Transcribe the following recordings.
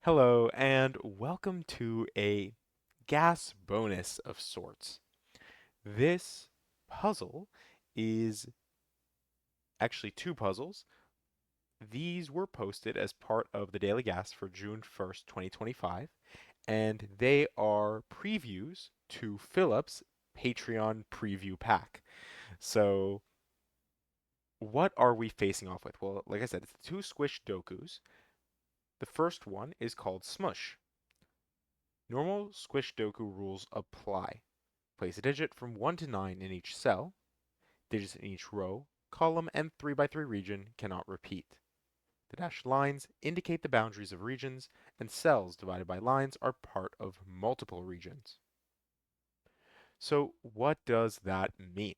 Hello, and welcome to a gas bonus of sorts. This puzzle is actually two puzzles. These were posted as part of the Daily Gas for June 1st, 2025, and they are previews to Philip's Patreon preview pack. So, what are we facing off with? Well, like I said, it's two squish dokus. The first one is called Smush. Normal squish doku rules apply. Place a digit from 1 to 9 in each cell. Digits in each row, column, and 3 by 3 region cannot repeat. The dashed lines indicate the boundaries of regions, and cells divided by lines are part of multiple regions. So what does that mean?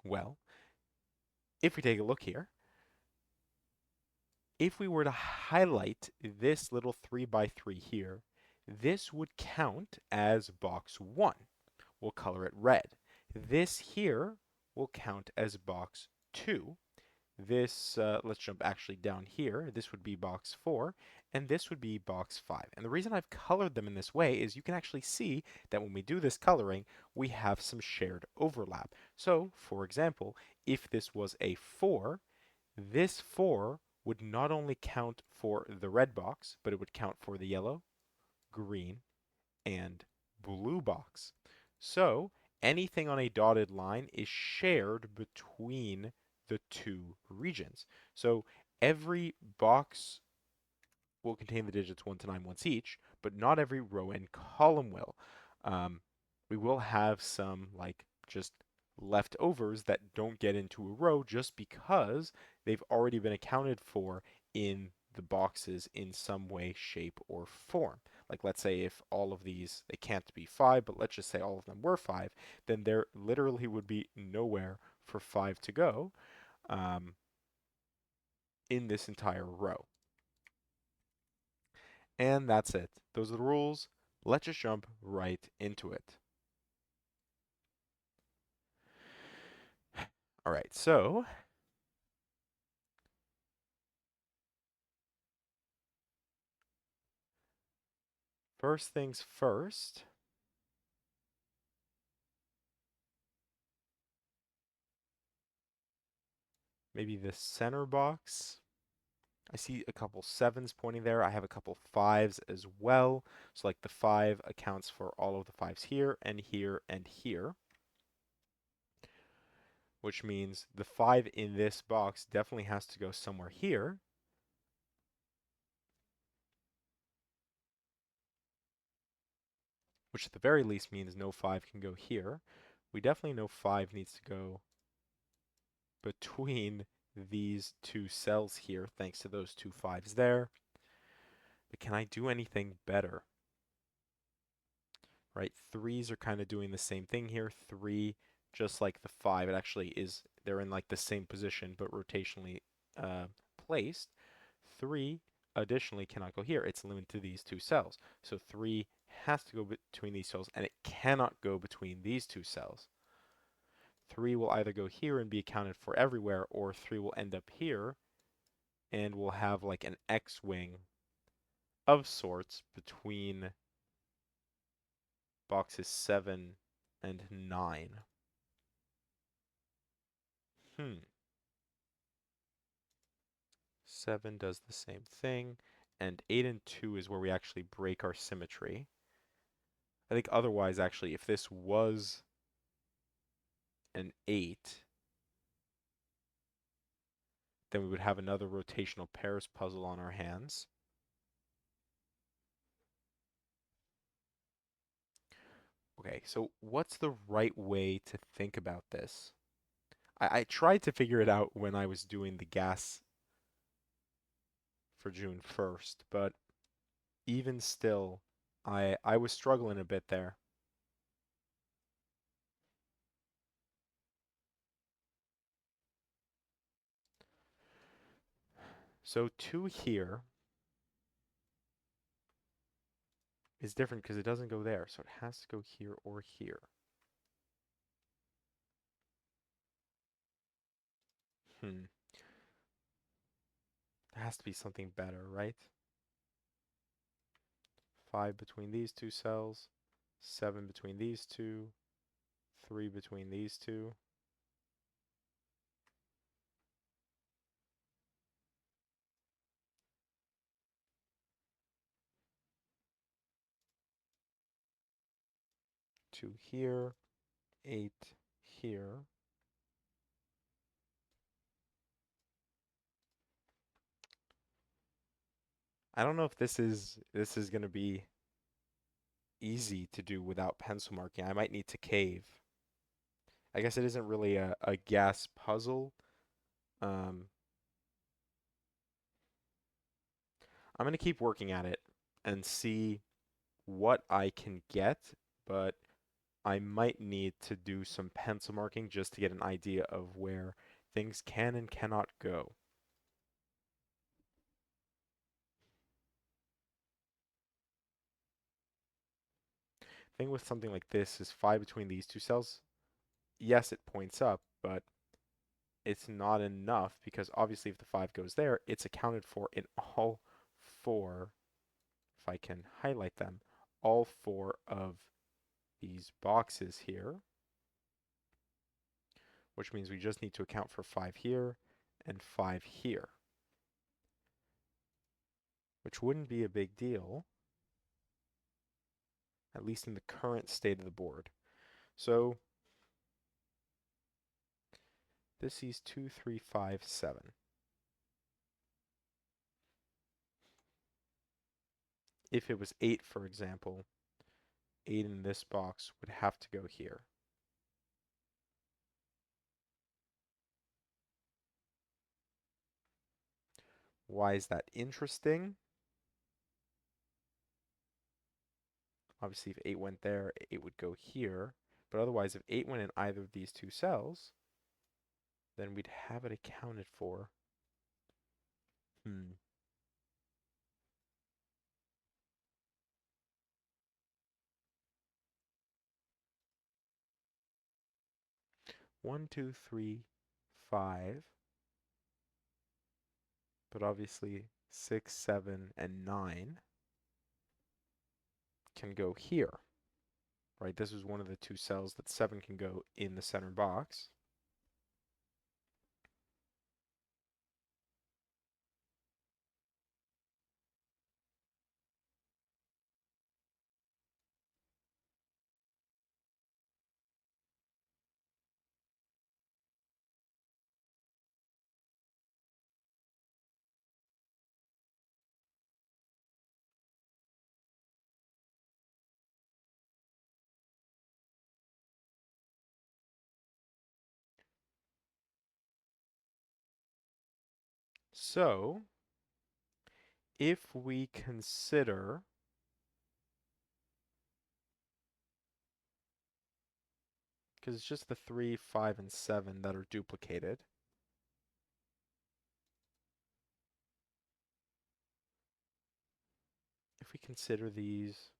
Well, if we take a look here, if we were to highlight this little 3 by 3 here, this would count as box 1. We'll color it red. This here will count as box 2. This, let's jump actually down here. This would be box 4, and this would be box 5. And the reason I've colored them in this way is you can actually see that when we do this coloring, we have some shared overlap. So, for example, if this was a 4, this 4 would not only count for the red box, but it would count for the yellow, green, and blue box. So anything on a dotted line is shared between the two regions. So every box will contain the digits 1 to 9 once each, but not every row and column will. Um, we will have some like just leftovers that don't get into a row just because they've already been accounted for in the boxes in some way, shape, or form. Like let's say if all of these, they can't be 5, but let's just say all of them were 5, then there literally would be nowhere for 5 to go um, in this entire row. And that's it. Those are the rules. Let's just jump right into it. All right, so first things first, maybe the center box. I see a couple 7s pointing there. I have a couple 5s as well. So like the 5 accounts for all of the 5s here and here and here, which means the 5 in this box definitely has to go somewhere here. Which at the very least means no 5 can go here. We definitely know 5 needs to go between these two cells here, thanks to those two 5s there. But can I do anything better? Right, 3s are kind of doing the same thing here. 3, just like the 5, it actually is, they're in like the same position, but rotationally placed. 3 additionally cannot go here. It's limited to these two cells. So 3 has to go between these cells, and it cannot go between these two cells. 3 will either go here and be accounted for everywhere, or 3 will end up here and we'll have like an X-wing of sorts between boxes 7 and 9. Hmm. 7 does the same thing, and 8 and 2 is where we actually break our symmetry. I think otherwise, actually, if this was an 8, then we would have another rotational pairs puzzle on our hands. Okay, so what's the right way to think about this? I tried to figure it out when I was doing the gas for June 1st, but even still, I was struggling a bit there. So 2 here is different because it doesn't go there, so it has to go here or here. Hmm. There has to be something better, right? 5 between these two cells, 7 between these two, 3 between these two. Two here, 8 here. I don't know if this is going to be easy to do without pencil marking. I might need to cave. I guess it isn't really a gas puzzle. Um, I'm going to keep working at it and see what I can get, but I might need to do some pencil marking just to get an idea of where things can and cannot go. Thing with something like this is 5 between these two cells. Yes, it points up, but it's not enough because obviously if the 5 goes there, it's accounted for in all 4, if I can highlight them, all 4 of these boxes here, which means we just need to account for 5 here and 5 here, which wouldn't be a big deal, at least in the current state of the board. So this is 2, 3, 5, 7. If it was 8, for example, 8 in this box would have to go here. Why is that interesting? Obviously, if 8 went there, 8 would go here. But otherwise, if 8 went in either of these two cells, then we'd have it accounted for. 1, 2, 3, 5. But obviously, 6, 7, and 9 can go here. Right? This is one of the two cells that 7 can go in the center box. So, if we consider because it's just the 3, 5, and 7 that are duplicated. If we consider these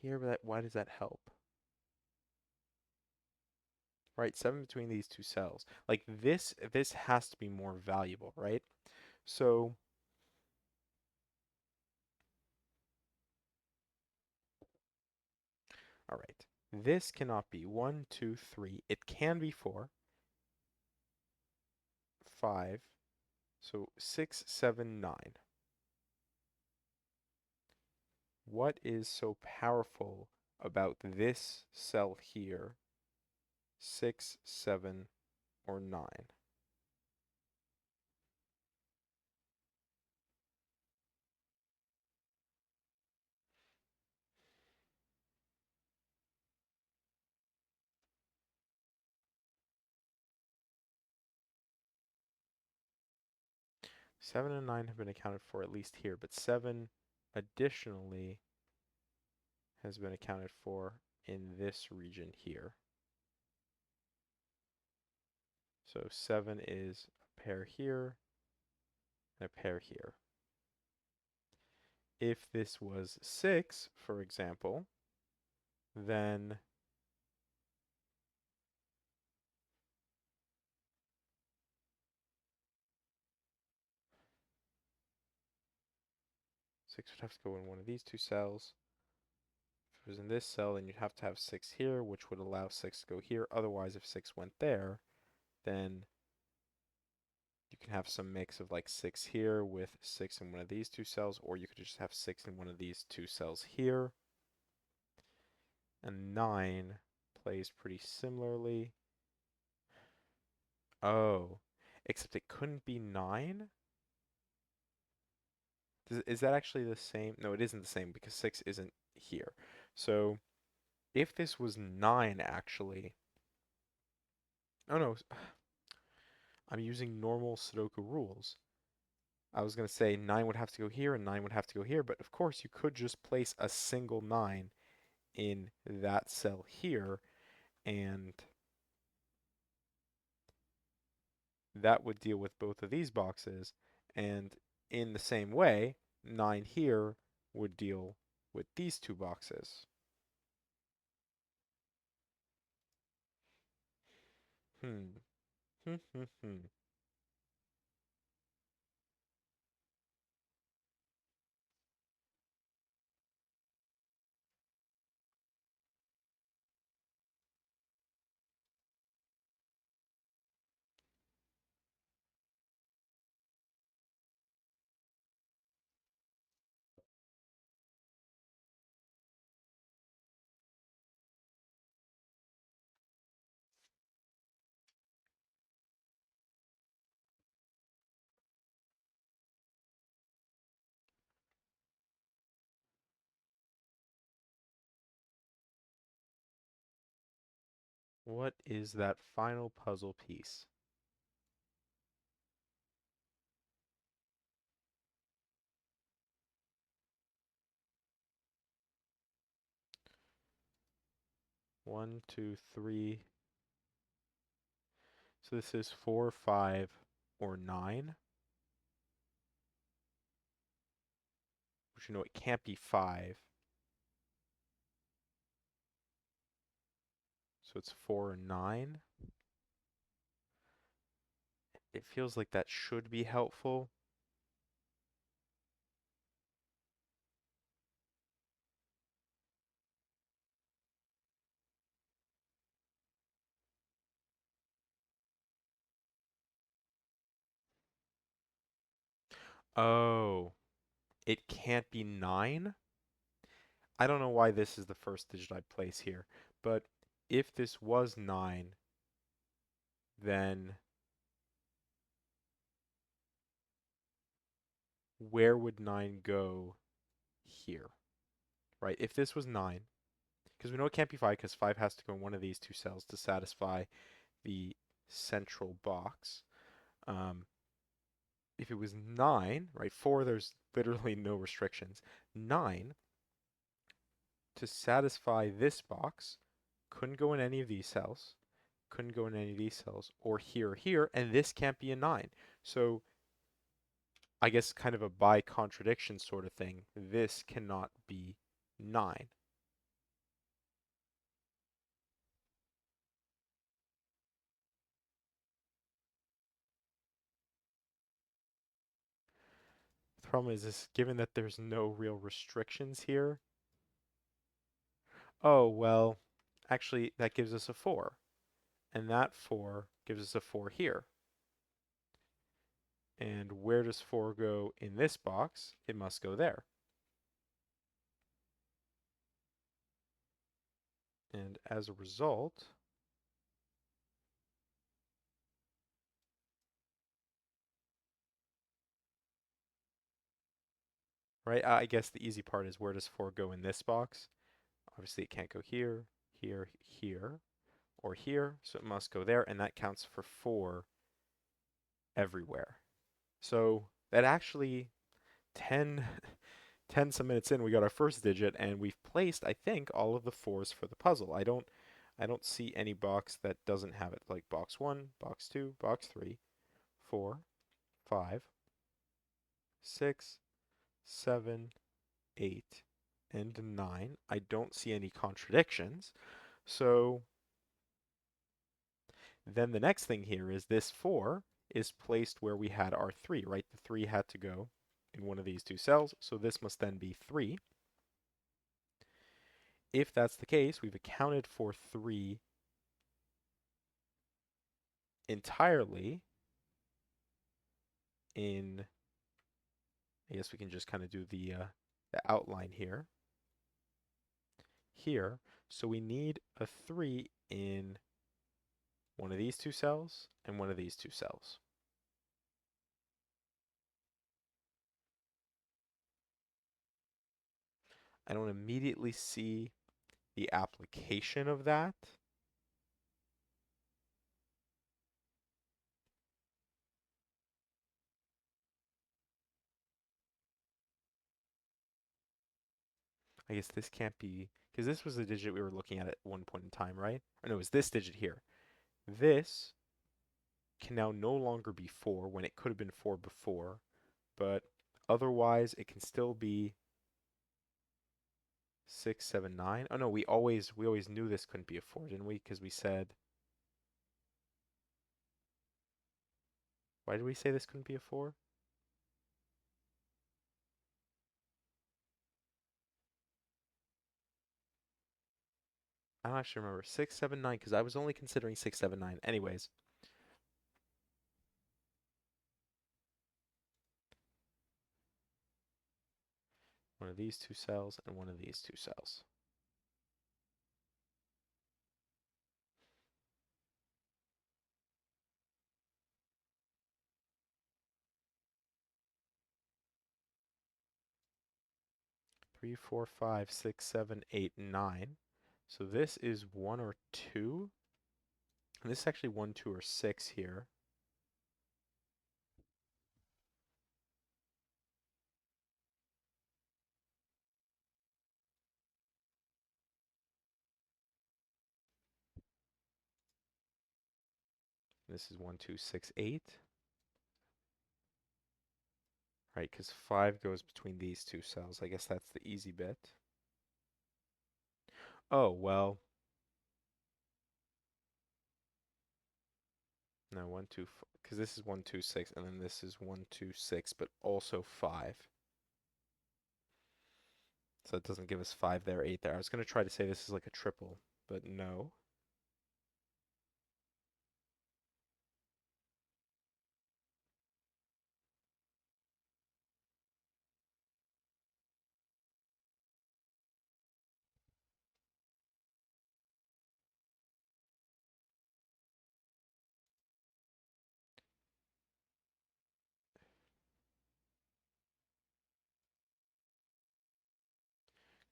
here, why does that help? Right, 7 between these two cells. Like this has to be more valuable, right? So all right, this cannot be 1, 2, 3. It can be 4, 5, so 6, 7, 9. What is so powerful about this cell here, 6, 7, or 9? Seven and 9 have been accounted for at least here, but 7 additionally has been accounted for in this region here. So 7 is a pair here and a pair here. If this was 6, for example, then 6 would have to go in one of these two cells. If it was in this cell, then you'd have to have 6 here, which would allow 6 to go here. Otherwise, if 6 went there, then you can have some mix of like 6 here with 6 in one of these two cells, or you could just have 6 in one of these two cells here. And 9 plays pretty similarly. Oh, except it couldn't be 9? Is that actually the same? No, it isn't the same because 6 isn't here. So if this was 9 actually, oh no, I'm using normal Sudoku rules. I was going to say 9 would have to go here and 9 would have to go here, but of course you could just place a single 9 in that cell here, and that would deal with both of these boxes, and in the same way, 9 here would deal with these two boxes. Hmm. What is that final puzzle piece? One, two, three. So this is 4, 5, or 9. Which you know it can't be 5. So it's 4 and 9. It feels like that should be helpful. Oh, it can't be 9? I don't know why this is the first digit I place here, but if this was 9, then where would 9 go here? Right? If this was 9, because we know it can't be 5 because 5 has to go in one of these two cells to satisfy the central box. Um, if it was 9, right? 4, there's literally no restrictions. 9, to satisfy this box, couldn't go in any of these cells, couldn't go in any of these cells, or here or here, and this can't be a 9. So I guess kind of a by contradiction sort of thing. This cannot be 9. The problem is this, given that there's no real restrictions here. Oh, well, actually, that gives us a 4. And that 4 gives us a 4 here. And where does 4 go in this box? It must go there. And as a result, right, I guess the easy part is where does 4 go in this box? Obviously, it can't go here, here, here, or here, so it must go there, and that counts for 4 everywhere. So that actually 10, 10 some minutes in, we got our first digit, and we've placed, I think, all of the 4s for the puzzle. I don't see any box that doesn't have it, like box 1, box 2, box 3, 4, 5, 6, 7, 8, and 9. I don't see any contradictions. So then the next thing here is this 4 is placed where we had our 3, right? The 3 had to go in one of these two cells, so this must then be 3. If that's the case, we've accounted for 3 entirely in, I guess we can just kind of do the outline here. So we need a 3 in one of these two cells and one of these two cells. I don't immediately see the application of that. I guess this can't be, because this was the digit we were looking at one point in time, right? Or no, it was this digit here. This can now no longer be 4 when it could have been 4 before, but otherwise it can still be 6, 7, 9. Oh no, we always knew this couldn't be a 4, didn't we? Because we said, why did we say this couldn't be a 4? I don't actually remember. 6, 7, 9, because I was only considering 6, 7, 9. Anyways, one of these two cells and one of these two cells. Three, four, five, 6, 7, 8, 9. So this is 1 or 2. And this is actually 1, 2, or 6 here. This is 1, 2, 6, 8. Right, because 5 goes between these two cells. I guess that's the easy bit. Oh, well. No, 1, 2, because this is 1, 2, 6, and then this is 1, 2, 6, but also 5. So it doesn't give us 5 there, 8 there. I was going to try to say this is like a triple, but no.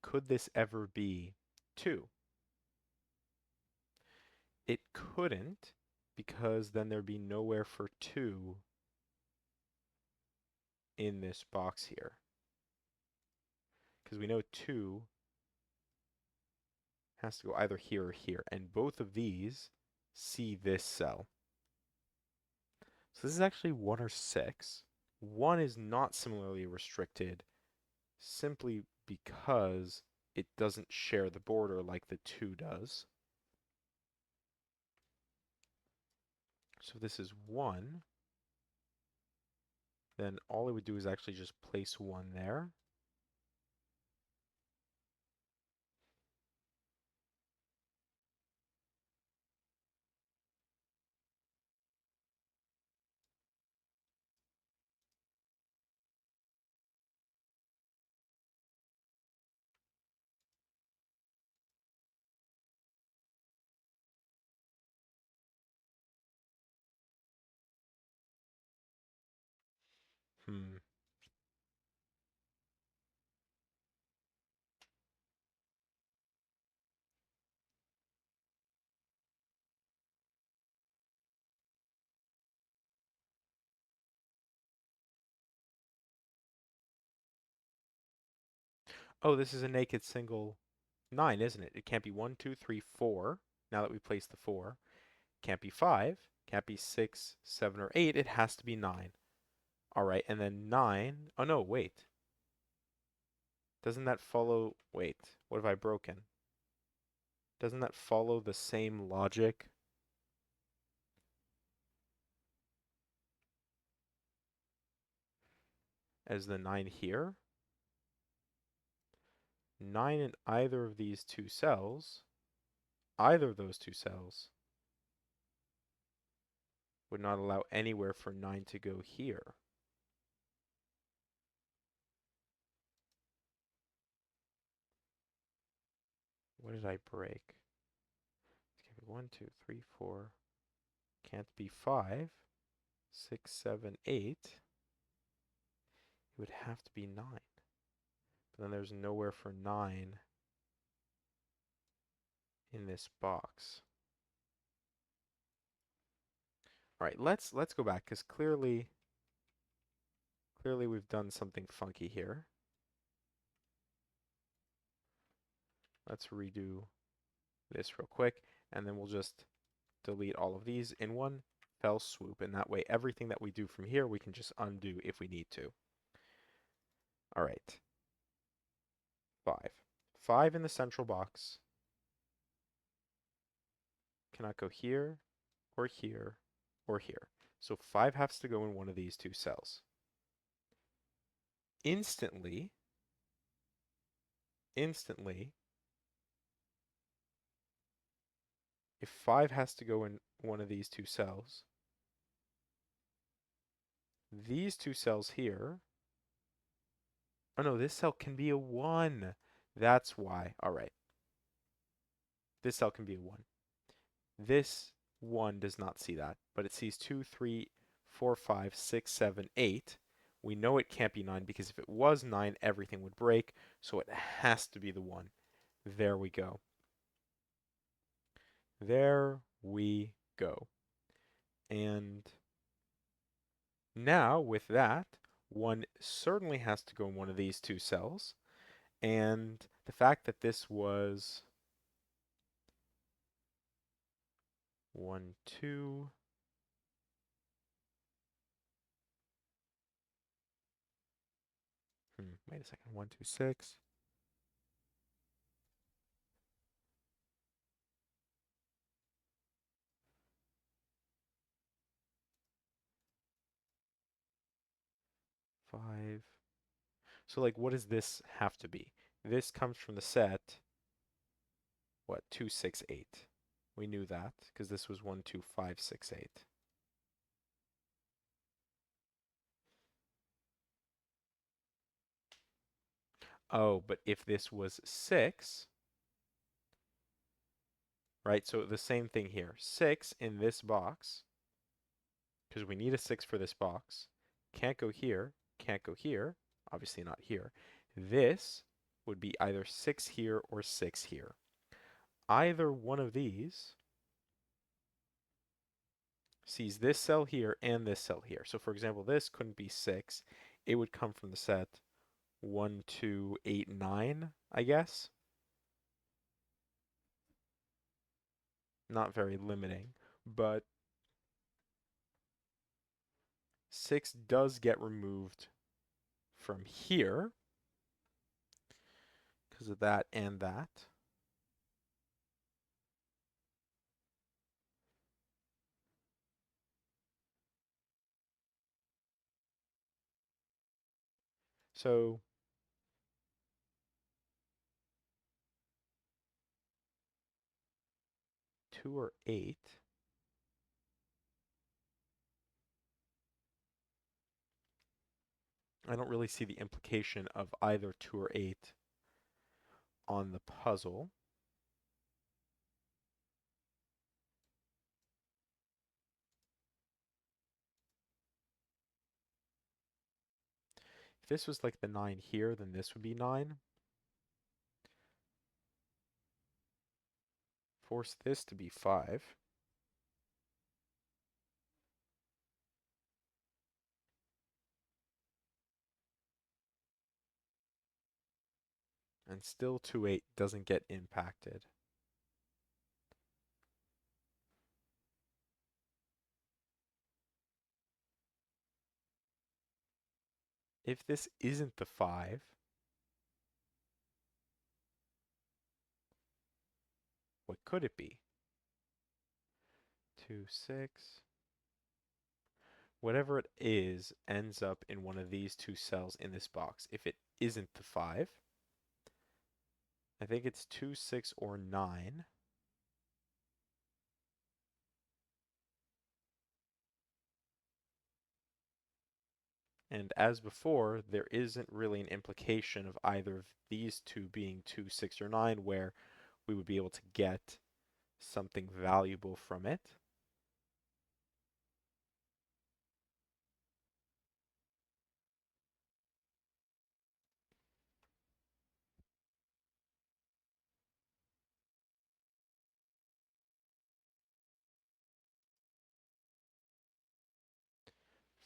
Could this ever be 2? It couldn't, because then there'd be nowhere for 2 in this box here. Because we know 2 has to go either here or here, and both of these see this cell. So this is actually 1 or 6. 1 is not similarly restricted simply because it doesn't share the border like the 2 does. So if this is 1, then all it would do is actually just place 1 there. Hmm. Oh, this is a naked single 9, isn't it? It can't be 1, 2, 3, 4, now that we placed the 4. Can't be 5, can't be 6, 7, or 8. It has to be 9. All right, and then 9. Oh, no, wait. Doesn't that follow? Wait, what have I broken? Doesn't that follow the same logic? as the 9 here. 9 in either of these two cells, either of those two cells, would not allow anywhere for 9 to go here. What did I break? Okay, 1, 2, 3, 4. Can't be 5. 6, 7, 8. It would have to be 9. But then there's nowhere for 9 in this box. All right, let's go back because clearly we've done something funky here. Let's redo this real quick, and then we'll just delete all of these in one fell swoop, and that way everything that we do from here we can just undo if we need to. All right. 5. 5 in the central box cannot go here, or here, or here. So 5 has to go in one of these two cells. Instantly, if 5 has to go in one of these two cells, these two cells here, oh no, this cell can be a 1. That's why. All right. This cell can be a 1. This 1 does not see that, but it sees 2, 3, 4, 5, 6, 7, 8. We know it can't be 9 because if it was 9, everything would break, so it has to be the 1. There we go. There we go. And now with that, 1 certainly has to go in one of these two cells. And the fact that this was 1, 2, wait a second, 1, 2, 6. Five. So like, what does this have to be? This comes from the set, what, 2, 6, 8. We knew that because this was 1, 2, 5, 6, 8. Oh, but if this was 6, right? So the same thing here. 6 in this box, because we need a 6 for this box. Can't go here, can't go here, obviously not here. This would be either 6 here or 6 here. Either one of these sees this cell here and this cell here. So for example, this couldn't be 6. It would come from the set 1, 2, 8, 9, I guess. Not very limiting, but 6 does get removed from here because of that and that. So 2 or 8. I don't really see the implication of either 2 or 8 on the puzzle. If this was like the 9 here, then this would be 9. Force this to be 5. And still 2, 8 doesn't get impacted. If this isn't the 5, what could it be? 2, 6. whatever it is ends up in one of these two cells in this box. If it isn't the 5, I think it's 2, 6, or 9. And as before, there isn't really an implication of either of these two being 2, 6, or 9 where we would be able to get something valuable from it.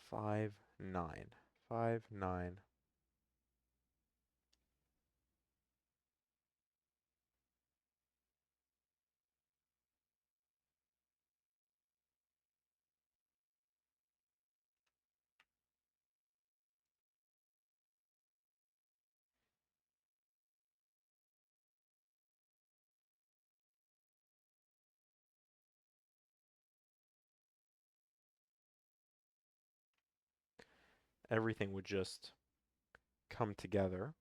Five, 9. 5, 9. Everything would just come together.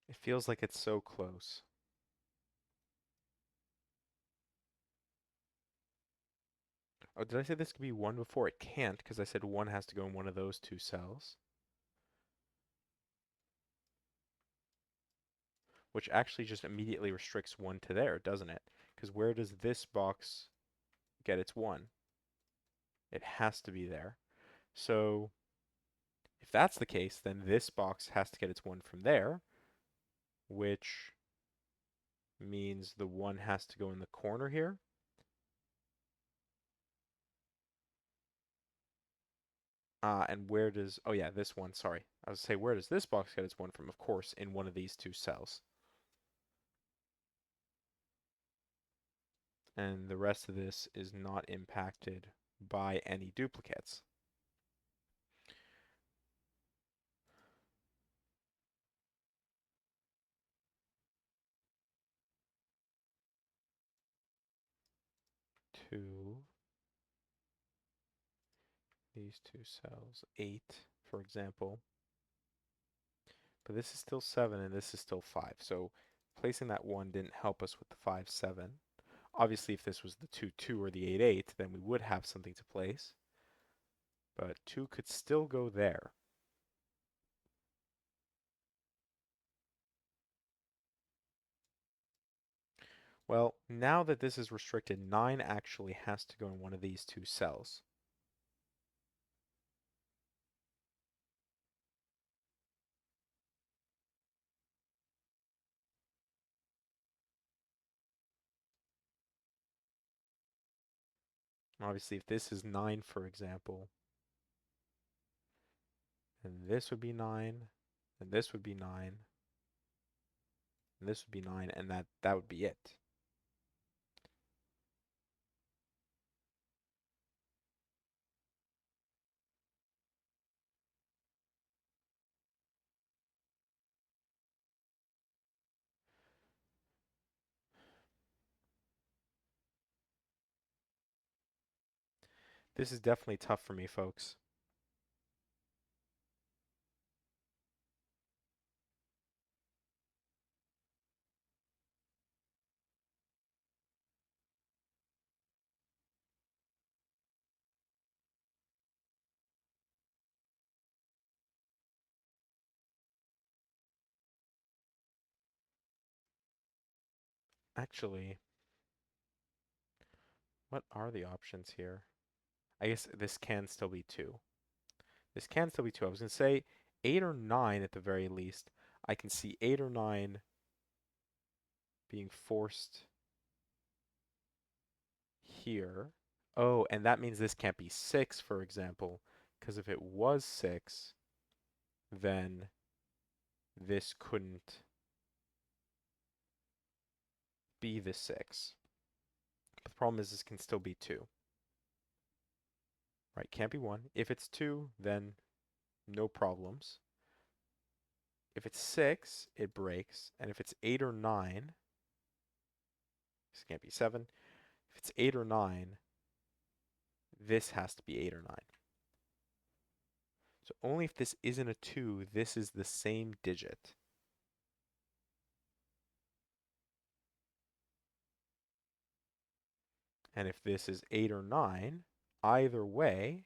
It feels like it's so close. Oh, did I say this could be 1 before? It can't, because I said 1 has to go in one of those two cells. Which actually just immediately restricts 1 to there, doesn't it? Because where does this box get its 1? It has to be there. So if that's the case, then this box has to get its 1 from there, which means the 1 has to go in the corner here. And where does, oh yeah, this one, sorry. I was say, where does this box get its 1 from? Of course, in one of these two cells. And the rest of this is not impacted by any duplicates. Two, these two cells, 8, for example. But this is still 7 and this is still 5. So placing that 1 didn't help us with the 5, 7. Obviously, if this was the 2, 2 or the 8, 8, then we would have something to place. But 2 could still go there. Well, now that this is restricted, 9 actually has to go in one of these two cells. Obviously, if this is 9, for example, then this would be 9, and this would be 9, and this would be 9, and that would be it. This is definitely tough for me, folks. Actually, what are the options here? I guess this can still be 2. This can still be 2. I was going to say 8 or 9 at the very least. I can see 8 or 9 being forced here. Oh, and that means this can't be 6, for example, because if it was 6, then this couldn't be the 6. But the problem is this can still be 2. Right, can't be 1. If it's 2, then no problems. If it's 6, it breaks. And if it's 8 or 9, this can't be 7. If it's 8 or 9, this has to be 8 or 9. So only if this isn't a 2, this is the same digit. And if this is 8 or 9, either way,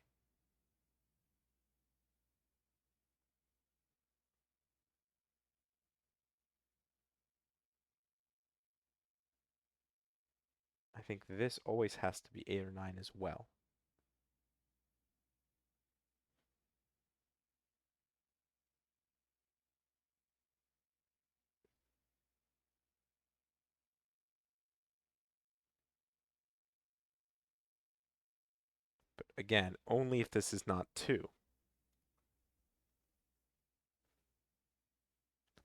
I think this always has to be 8 or 9 as well. But again, only if this is not 2.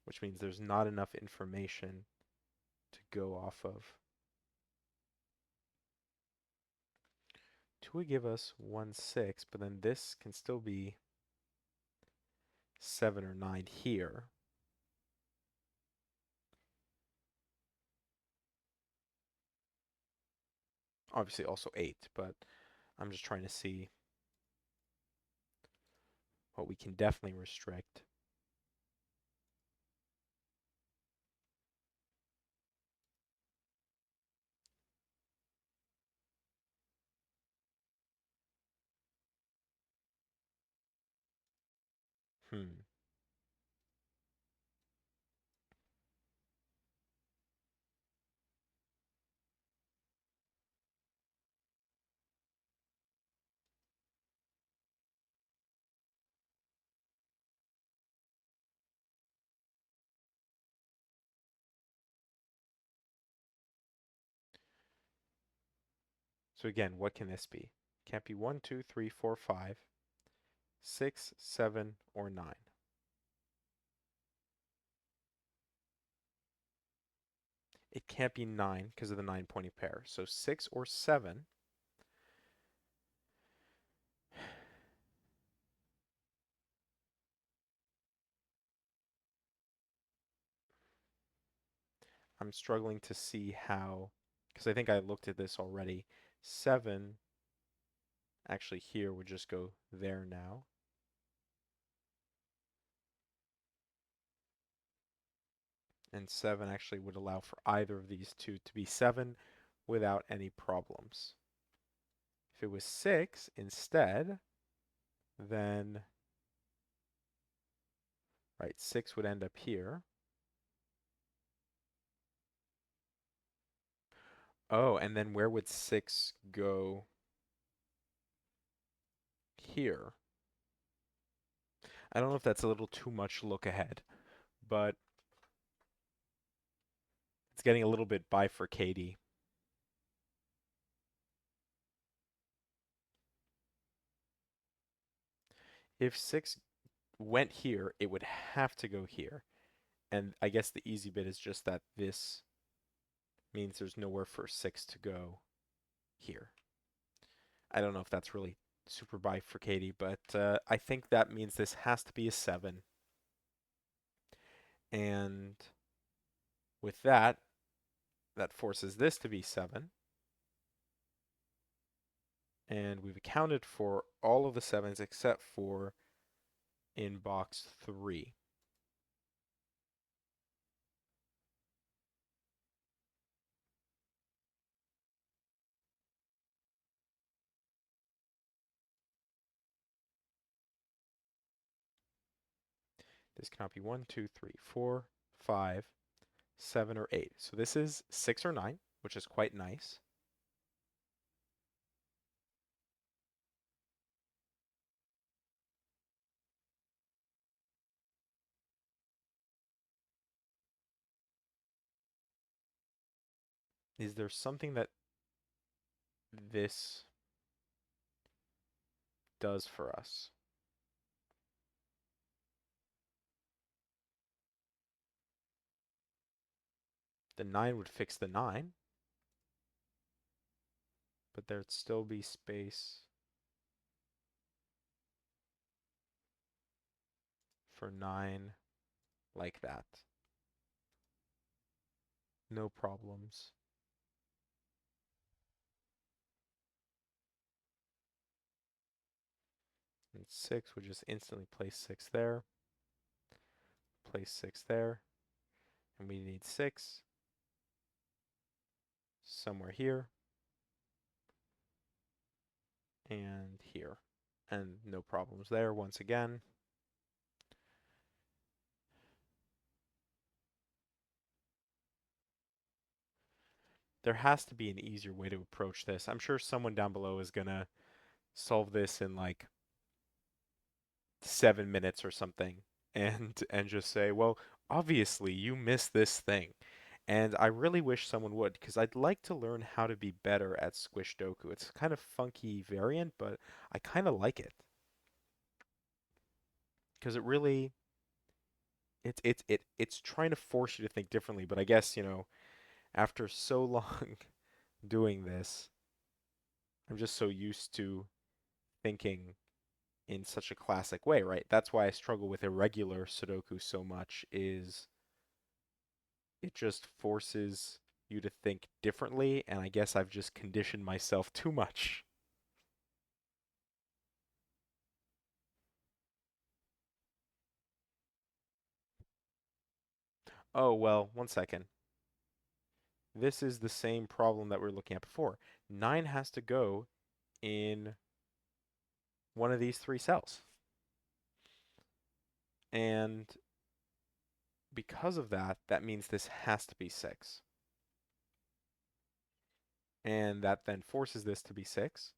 Which means there's not enough information to go off of. 2 would give us 1, 6, but then this can still be 7 or 9 here. Obviously also 8, but I'm just trying to see what we can definitely restrict. Hmm. So again, what can this be? Can't be 1, 2, 3, 4, 5, 6, 7, or 9. It can't be 9 because of the 9-pointing pair. So 6 or 7. I'm struggling to see how, because I think I looked at this already. 7 actually here would just go there now. And 7 actually would allow for either of these two to be 7 without any problems. If it was 6 instead, then, right, 6 would end up here. Oh, and then where would 6 go here? I don't know if that's a little too much look ahead, but it's getting a little bit bifurcated. If 6 went here, it would have to go here. And I guess the easy bit is just that this means there's nowhere for 6 to go here. I don't know if that's really super bifurcated, but I think that means this has to be a 7. And with that, that forces this to be 7. And we've accounted for all of the 7s except for in box 3. This cannot be 1, 2, 3, 4, 5, 7, or 8. So this is 6 or 9, which is quite nice. Is there something that this does for us? The 9 would fix the 9. but there'd still be space for 9 like that. No problems. And 6 would just instantly place 6 there, place 6 there, and we need 6 somewhere here and here. And no problems there once again. There has to be an easier way to approach this. I'm sure someone down below is going to solve this in like 7 minutes or something and just say, well, obviously you missed this thing. And I really wish someone would, because I'd like to learn how to be better at Squishdoku. It's a kind of funky variant, but I kind of like it. Because it really it's trying to force you to think differently, but I guess, after so long doing this, I'm just so used to thinking in such a classic way, right? That's why I struggle with irregular Sudoku so much, is it just forces you to think differently, and I guess I've just conditioned myself too much. Oh, well, one second. This is the same problem that we were looking at before. 9 has to go in one of these 3 cells. And because of that, that means this has to be 6. And that then forces this to be 6,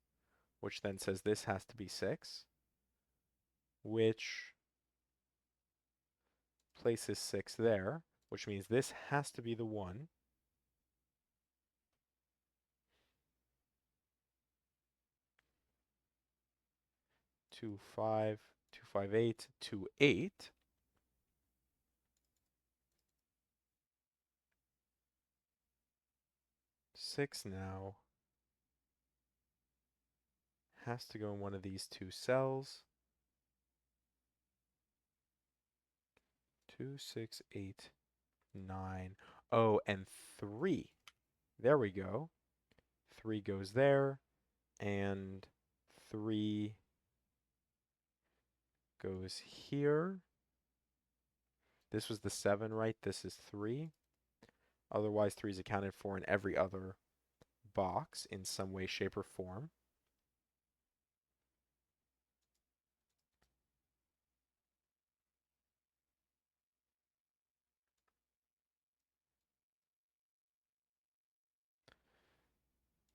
which then says this has to be 6, which places 6 there, which means this has to be the 1. 2, 5, 2, 5, 8, 2, 8. 6 now has to go in one of these 2 cells. 2, 6, 8, 9. Oh, and 3. There we go. 3 goes there, and 3 goes here. This was the 7, right? This is 3. Otherwise, 3 is accounted for in every other box in some way, shape, or form.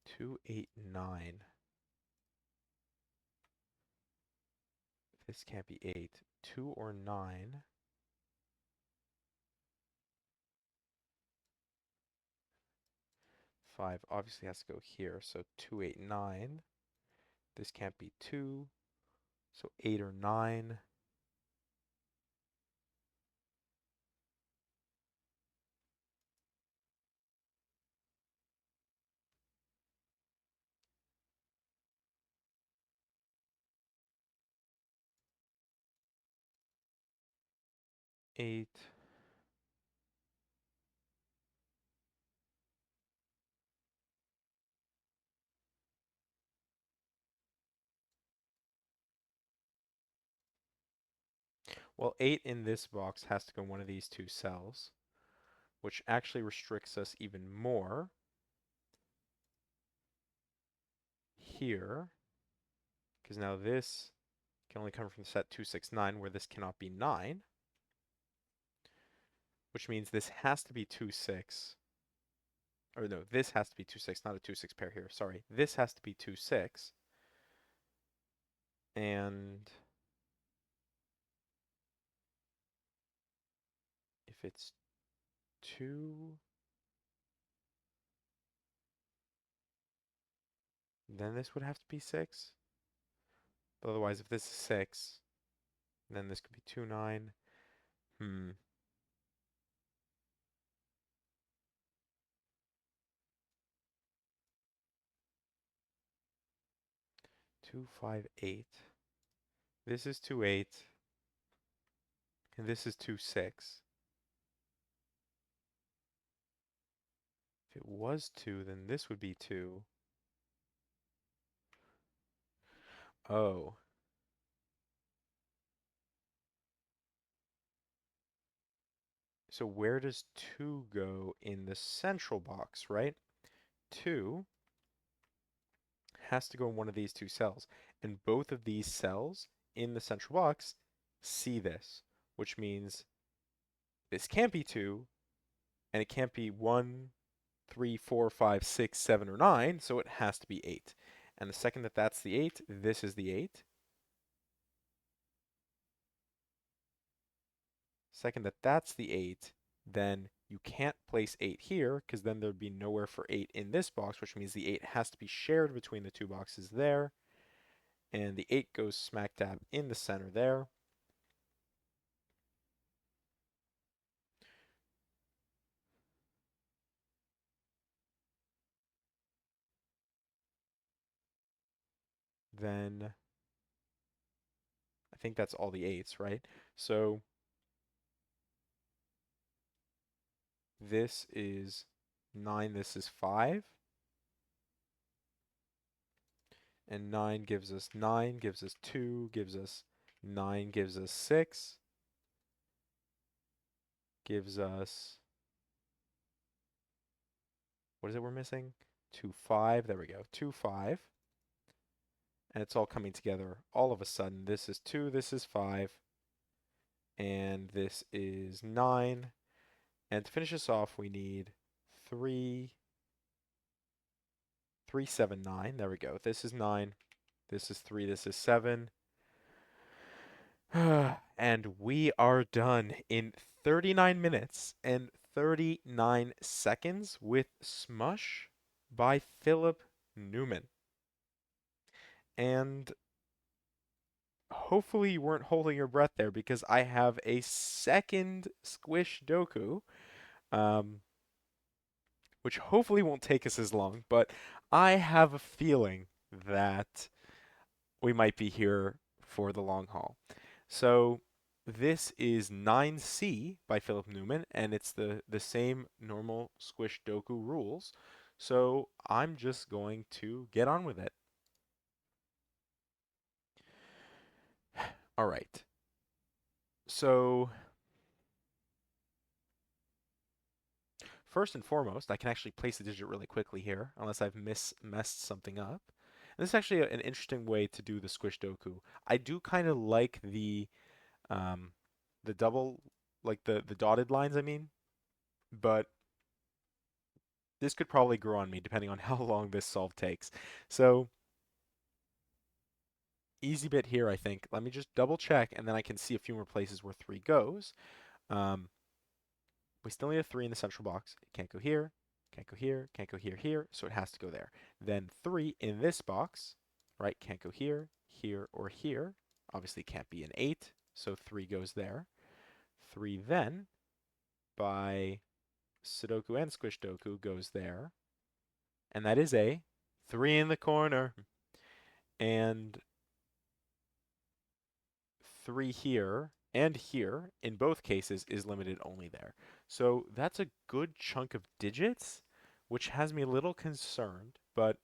Two, 8, 9. This can't be 8. 2 or 9. 5 obviously has to go here, so 2, 8, 9. This can't be 2, so 8 or 9. 8. Well, 8 in this box has to go in one of these 2 cells, which actually restricts us even more here, because now this can only come from set 2, 6, 9, where this cannot be 9, which means this has to be 2, 6. Or no, this has to be 2, 6, not a 2, 6 pair here. Sorry. This has to be 2, 6. And if it's 2, then this would have to be 6. But otherwise, if this is 6, then this could be 2, 9. Hmm. 2, 5, 8. This is 2, 8. And this is 2, 6. If it was 2, then this would be 2. Oh. So where does 2 go in the central box, right? 2 has to go in one of these two cells. And both of these cells in the central box see this, which means this can't be 2, and it can't be 1, 3, 4, 5, 6, 7, or 9, so it has to be 8. And the second that that's the 8, this is the 8. Second that that's the 8, then you can't place 8 here, because then there'd be nowhere for 8 in this box, which means the 8 has to be shared between the two boxes there. And the 8 goes smack dab in the center there. Then I think that's all the 8s, right? So this is 9, this is 5. And 9 gives us 9, gives us 2, gives us 9, gives us 6, gives us, what is it we're missing? 2, 5, there we go, 2, 5. And it's all coming together all of a sudden. This is 2, this is 5, and this is 9. And to finish this off, we need 3, 3, 7, 9. There we go. This is 9, this is 3, this is 7. And we are done in 39 minutes and 39 seconds with Smush by Philip Newman. And hopefully you weren't holding your breath there, because I have a second Squish Doku, which hopefully won't take us as long, but I have a feeling that we might be here for the long haul. So this is 9C by Philip Newman, and it's the same normal Squish Doku rules. So I'm just going to get on with it. All right. So first and foremost, I can actually place a digit really quickly here, unless I've messed something up. And this is actually an interesting way to do the Squish Doku. I do kind of like um, the double, like the dotted lines, I mean, but this could probably grow on me depending on how long this solve takes. So easy bit here, I think. Let me just double check, and then I can see a few more places where 3 goes. Um, we still need a 3 in the central box. It can't go here, can't go here, can't go here, here, so it has to go there. Then 3 in this box, right, can't go here, here, or here. Obviously can't be an 8, so 3 goes there. 3 then, by Sudoku and Squish Doku, goes there. And that is a 3 in the corner. And 3 here and here, in both cases, is limited only there. So that's a good chunk of digits, which has me a little concerned, but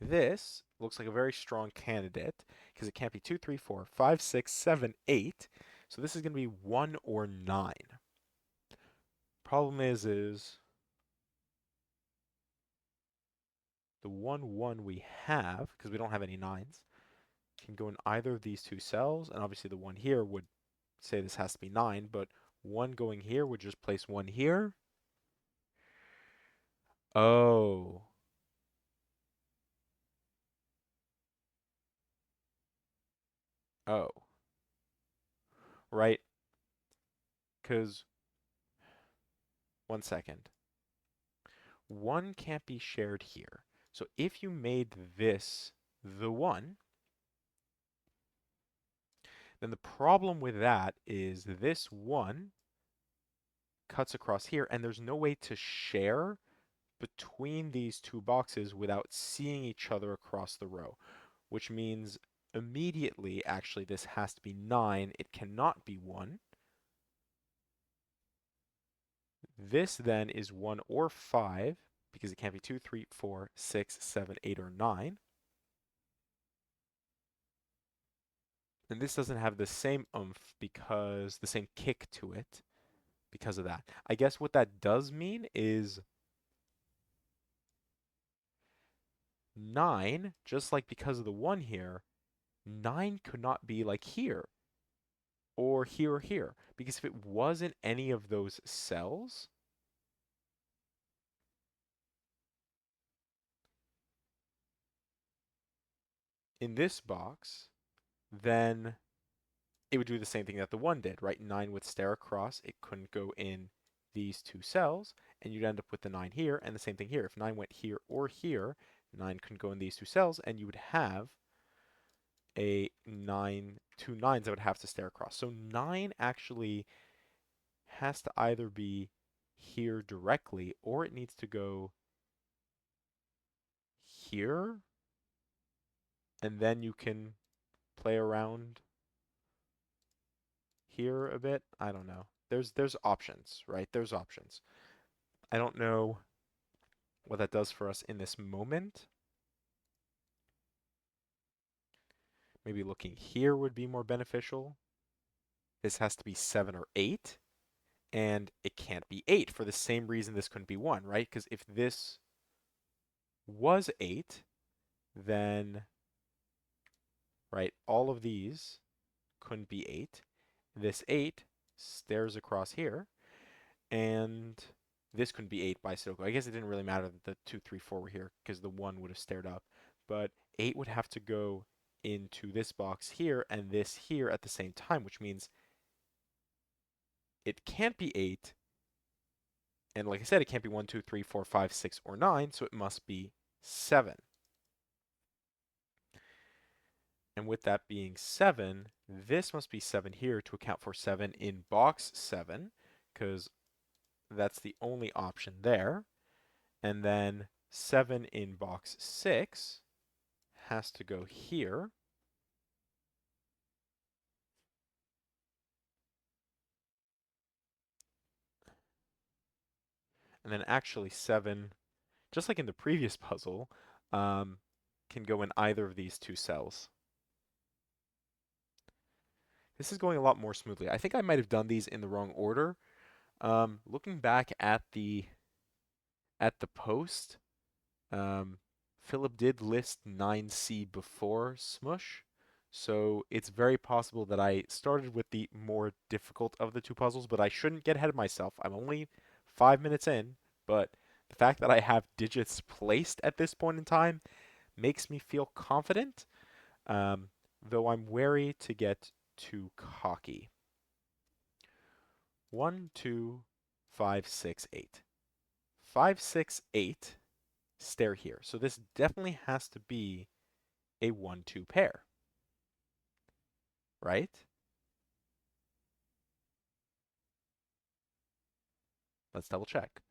this looks like a very strong candidate, because it can't be 2, 3, 4, 5, 6, 7, 8. So this is going to be 1 or 9. Problem is the 1, 1 we have, because we don't have any 9s, can go in either of these two cells, and obviously the 1 here would say this has to be 9, but 1 going here would just place 1 here. Oh. Oh. Right. Because, one second. 1 can't be shared here. So if you made this the 1, then the problem with that is this 1 cuts across here, and there's no way to share between these two boxes without seeing each other across the row. which means immediately, actually, this has to be 9. It cannot be 1. This then is 1 or 5, because it can't be 2, 3, 4, 6, 7, 8, or 9. And this doesn't have the same oomph because the same kick to it because of that. I guess what that does mean is 9, just like because of the 1 here, 9 could not be like here or here or here, because if it wasn't any of those cells, in this box, then it would do the same thing that the 1 did, right? 9 would stare across. It couldn't go in these two cells, and you'd end up with the 9 here, and the same thing here. If 9 went here or here, 9 couldn't go in these two cells, and you would have a 9, two 9s that would have to stare across. So 9 actually has to either be here directly, or it needs to go here, and then you can play around here a bit. I don't know. There's options, right? There's options. I don't know what that does for us in this moment. Maybe looking here would be more beneficial. This has to be 7 or 8, and it can't be 8 for the same reason this couldn't be 1, right? Because if this was 8, then, right, all of these couldn't be 8. This 8 stares across here, and this couldn't be 8 by Sudoku. I guess it didn't really matter that the 2, 3, 4 were here, because the 1 would have stared up. But 8 would have to go into this box here and this here at the same time, which means it can't be 8. And like I said, it can't be 1, 2, 3, 4, 5, 6, or 9, so it must be 7. And with that being 7, this must be 7 here to account for 7 in box 7, because that's the only option there. And then 7 in box 6 has to go here. And then actually 7, just like in the previous puzzle, can go in either of these two cells. This is going a lot more smoothly. I think I might have done these in the wrong order. Looking back at the post, Philip did list 9C before Smush, so it's very possible that I started with the more difficult of the two puzzles, but I shouldn't get ahead of myself. I'm only 5 minutes in, but the fact that I have digits placed at this point in time makes me feel confident, though I'm wary to get too cocky. 1, 2, 5, 6, 8. 5, 6, 8 stare here. So this definitely has to be a 1, 2 pair, right? Let's double check.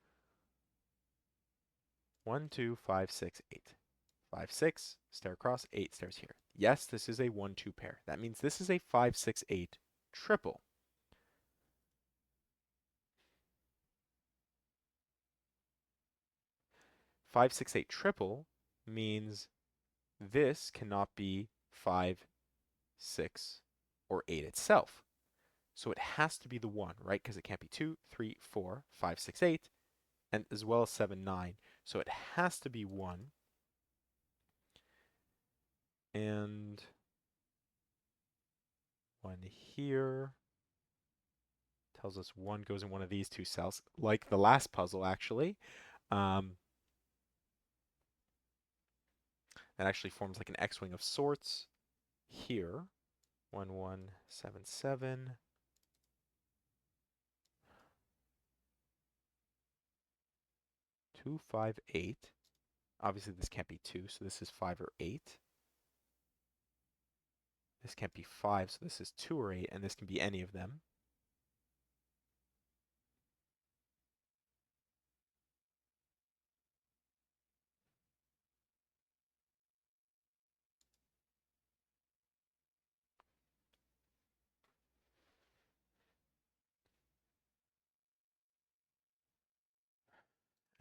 1, 2, 5, 6, 8. 5, 6, stare across, 8 stares here. Yes, this is a 1, 2 pair. That means this is a 5, 6, 8 triple. 5, 6, 8 triple means this cannot be 5, 6, or 8 itself. So it has to be the 1, right? Because it can't be 2, 3, 4, 5, 6, 8, and as well as 7, 9. So it has to be 1. And 1 here tells us 1 goes in one of these two cells, like the last puzzle, actually. That actually forms like an X-wing of sorts here. 1, 1, 7, 7. 2, 5, 8. Obviously, this can't be 2, so this is 5 or 8. This can't be 5, so this is 2 or 8, and this can be any of them.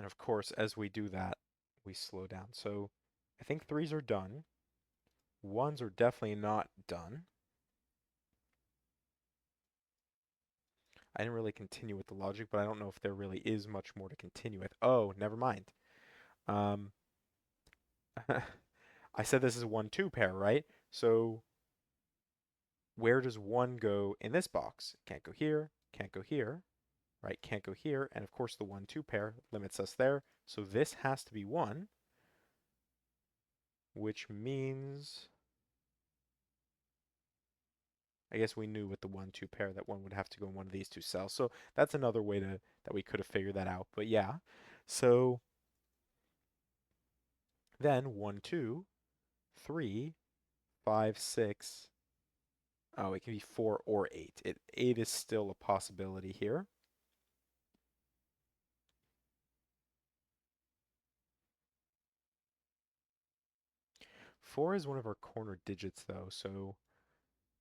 And of course, as we do that, we slow down. So I think 3s are done. 1s are definitely not done. I didn't really continue with the logic, but I don't know if there really is much more to continue with. Oh, never mind. Um, I said this is a 1-2 pair, right? So where does 1 go in this box? Can't go here, can't go here, right? Can't go here. And of course, the 1-2 pair limits us there. So this has to be 1, which means I guess we knew with the 1-2 pair that 1 would have to go in one of these two cells. So that's another way that we could have figured that out. But yeah, so then 1, 2, 3, 5, 6. Oh, it can be 4 or 8. 8 is still a possibility here. Four is one of our corner digits though, so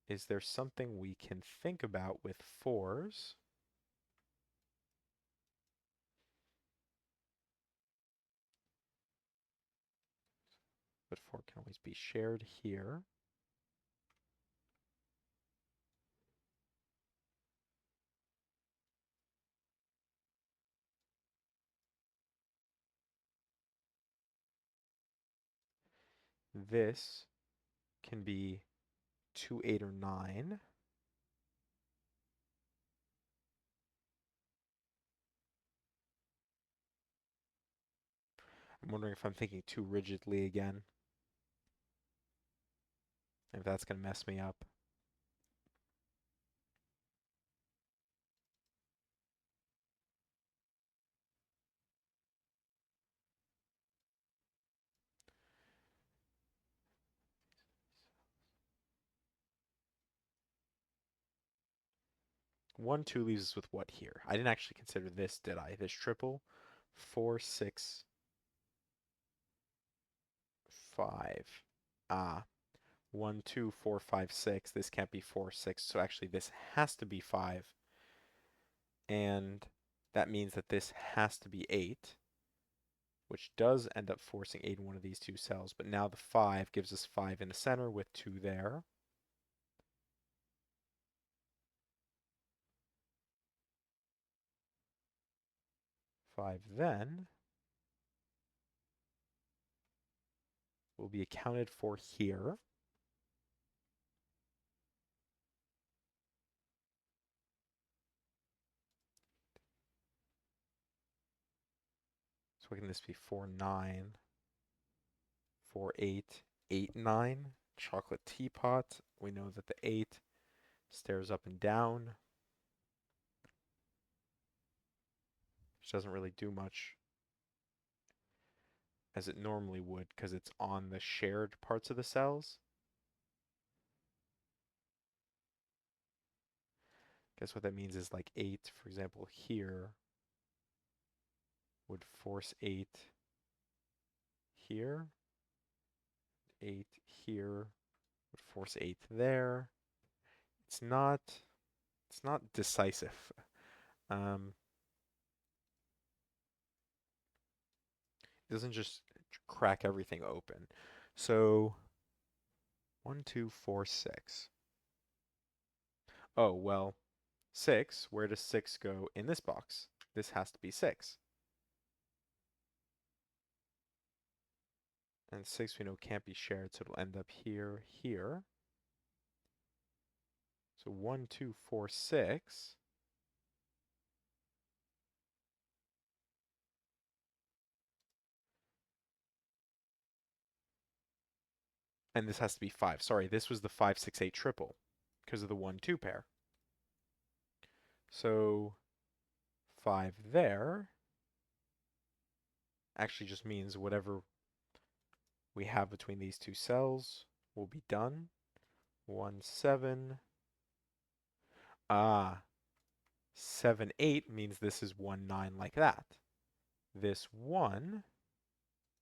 is there something we can think about with 4s? But 4 can always be shared here. This can be 2, 8, or 9. I'm wondering if I'm thinking too rigidly again, if that's going to mess me up. One, two leaves us with what here? I didn't actually consider this, did I? This triple. 4, 6, 5. Ah, 1, 2, 4, 5, 6. This can't be 4, 6. So actually this has to be 5. And that means that this has to be 8, which does end up forcing 8 in one of these two cells. But now the 5 gives us 5 in the center with 2 there. 5 then will be accounted for here. So what can this be? 4, 9, 4, 8, 8, 9. Chocolate teapot. We know that the 8 stares up and down, which doesn't really do much as it normally would because it's on the shared parts of the cells. Guess what that means is like 8, for example, here would force 8 here. 8 here would force 8 there. It's not decisive. Um, it doesn't just crack everything open. So 1, 2, 4, 6. Oh, well, 6, where does 6 go in this box? This has to be 6. And 6 we know can't be shared, so it'll end up here, here. So 1, 2, 4, 6. And this has to be 5. Sorry, this was the 5, 6, 8 triple because of the 1, 2 pair. So 5 there actually just means whatever we have between these two cells will be done. 1, 7. Ah, 7, 8 means this is 1, 9 like that. This 1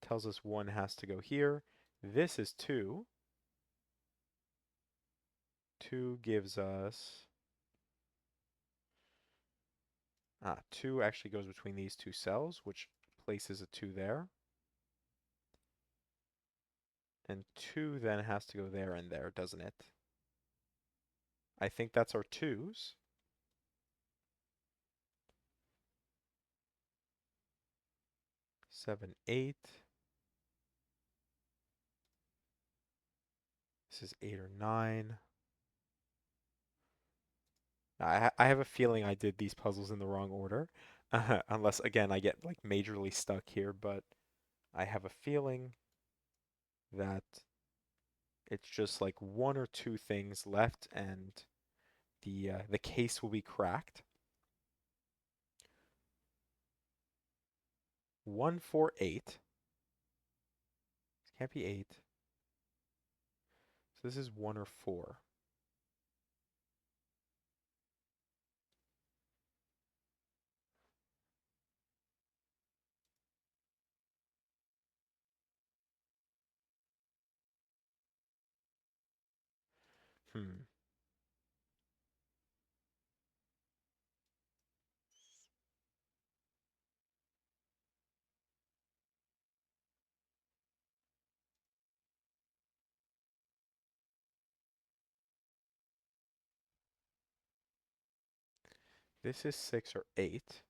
tells us 1 has to go here. This is 2. 2 gives us... 2 actually goes between these two cells, which places a 2 there. And 2 then has to go there and there, doesn't it? I think that's our 2's. Seven, 8. This is 8 or 9. I have a feeling I did these puzzles in the wrong order. Unless, again, I get like majorly stuck here, but I have a feeling that it's just like one or two things left and the case will be cracked. 1, 4, 8. This can't be 8. So this is 1 or 4. Hmm. This is 6 or 8.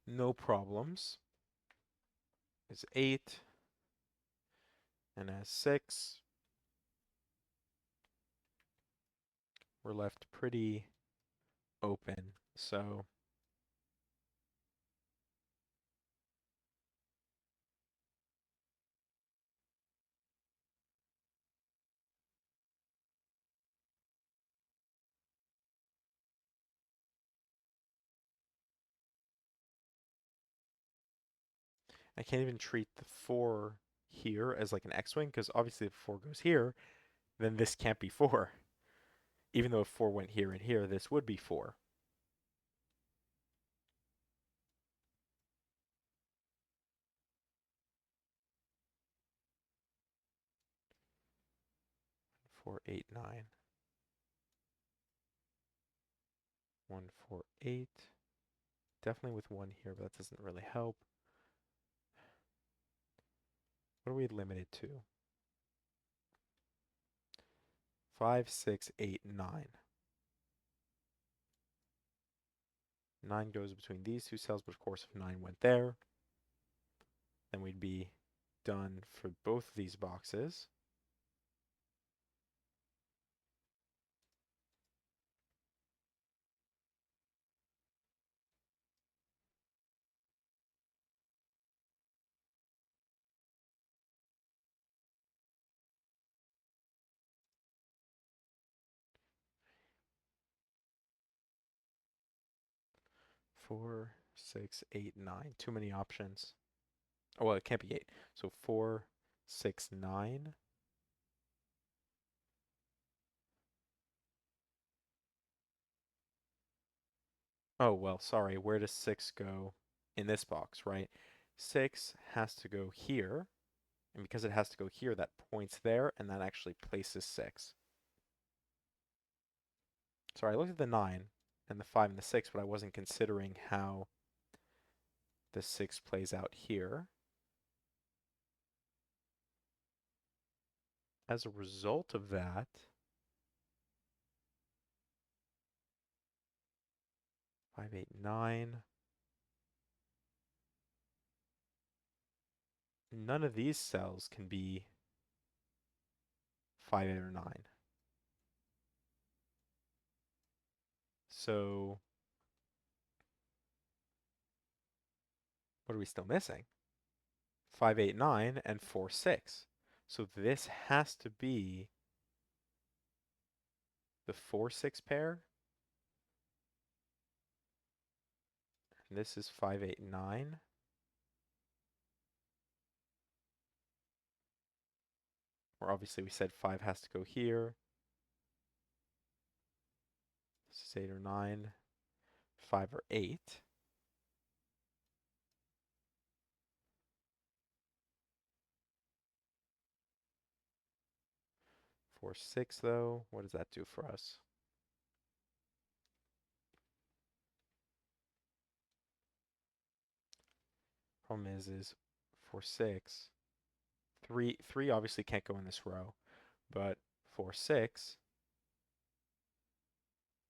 No problems. Is 8 and as 6. We're left pretty open. So I can't even treat the 4 here as like an X-wing because obviously if 4 goes here, then this can't be 4. Even though if 4 went here and here, this would be 4. 4, 8, 9. 1, 4, 8. Definitely with 1 here, but that doesn't really help. What are we limited to? 5, 6, 8, 9. 9 goes between these two cells, but of course if 9 went there, then we'd be done for both of these boxes. Four, 6, 8, 9. Too many options. Oh, well, it can't be 8. So 4, 6, 9. Oh, well, sorry. Where does 6 go in this box, right? 6 has to go here. And because it has to go here, that points there, and that actually places 6. Sorry, I looked at the 9 and the 5 and the 6, but I wasn't considering how the 6 plays out here. As a result of that, 5, 8, 9. None of these cells can be 5, 8, or 9. So what are we still missing? 5, 8, 9, and 4, 6. So this has to be the 4, 6 pair. And this is 5, 8, 9. Or obviously we said 5 has to go here. This is 8 or 9. 5 or 8. 4, 6, though. What does that do for us? Problem is 4, 6. 3 obviously can't go in this row, but 4, 6,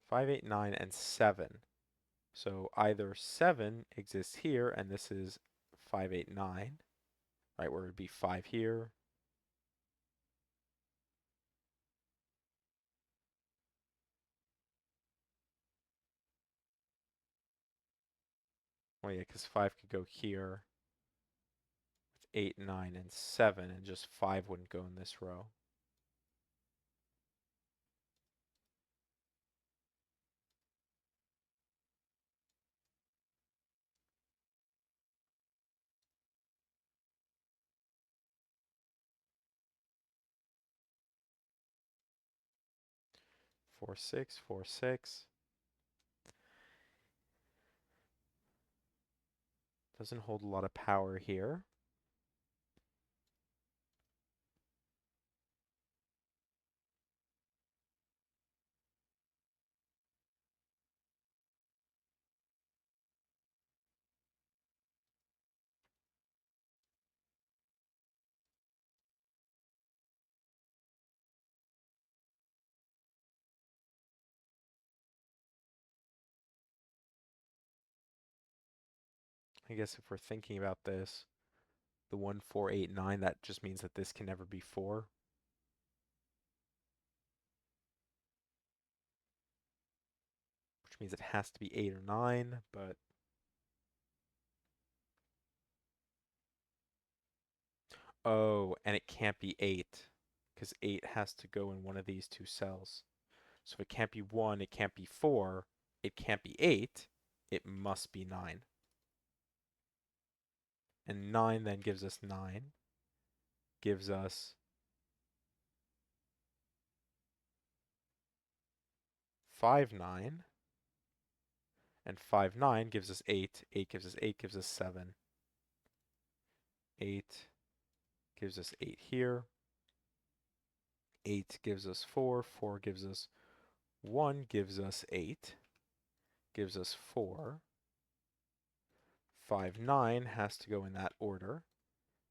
5, 8, 9, and 7. So either 7 exists here, and this is 5, 8, 9, right, where it would be 5 here. Well, yeah, because 5 could go here with 8, 9, and 7, and just 5 wouldn't go in this row. 4, 6, 4, 6. Doesn't hold a lot of power here. I guess if we're thinking about this, the 1, 4, 8, 9, that just means that this can never be 4. Which means it has to be 8 or 9, but oh, and it can't be 8, because 8 has to go in one of these two cells. So if it can't be 1, it can't be 4, it can't be 8, it must be 9. And 9 then gives us 9, gives us 5, 9, and 5, 9 gives us 8, 8 gives us 8, gives us 7. 8 gives us 8 here. 8 gives us 4, 4 gives us 1, gives us 8, gives us 4. 5, 9 has to go in that order.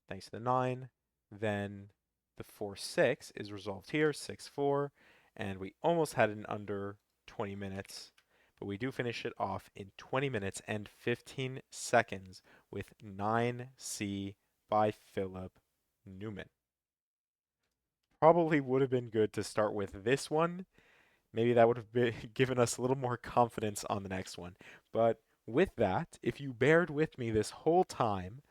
Thanks to the 9. Then the 4, 6 is resolved here, 6, 4. And we almost had it in under 20 minutes. But we do finish it off in 20 minutes and 15 seconds with 9C by Philip Newman. Probably would have been good to start with this one. Maybe that would have given us a little more confidence on the next one. But with that, if you bared with me this whole time,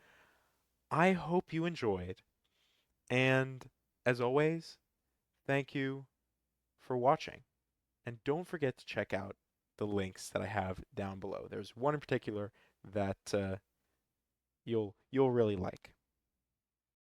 I hope you enjoyed. And as always, thank you for watching. And don't forget to check out the links that I have down below. There's one in particular that you'll really like.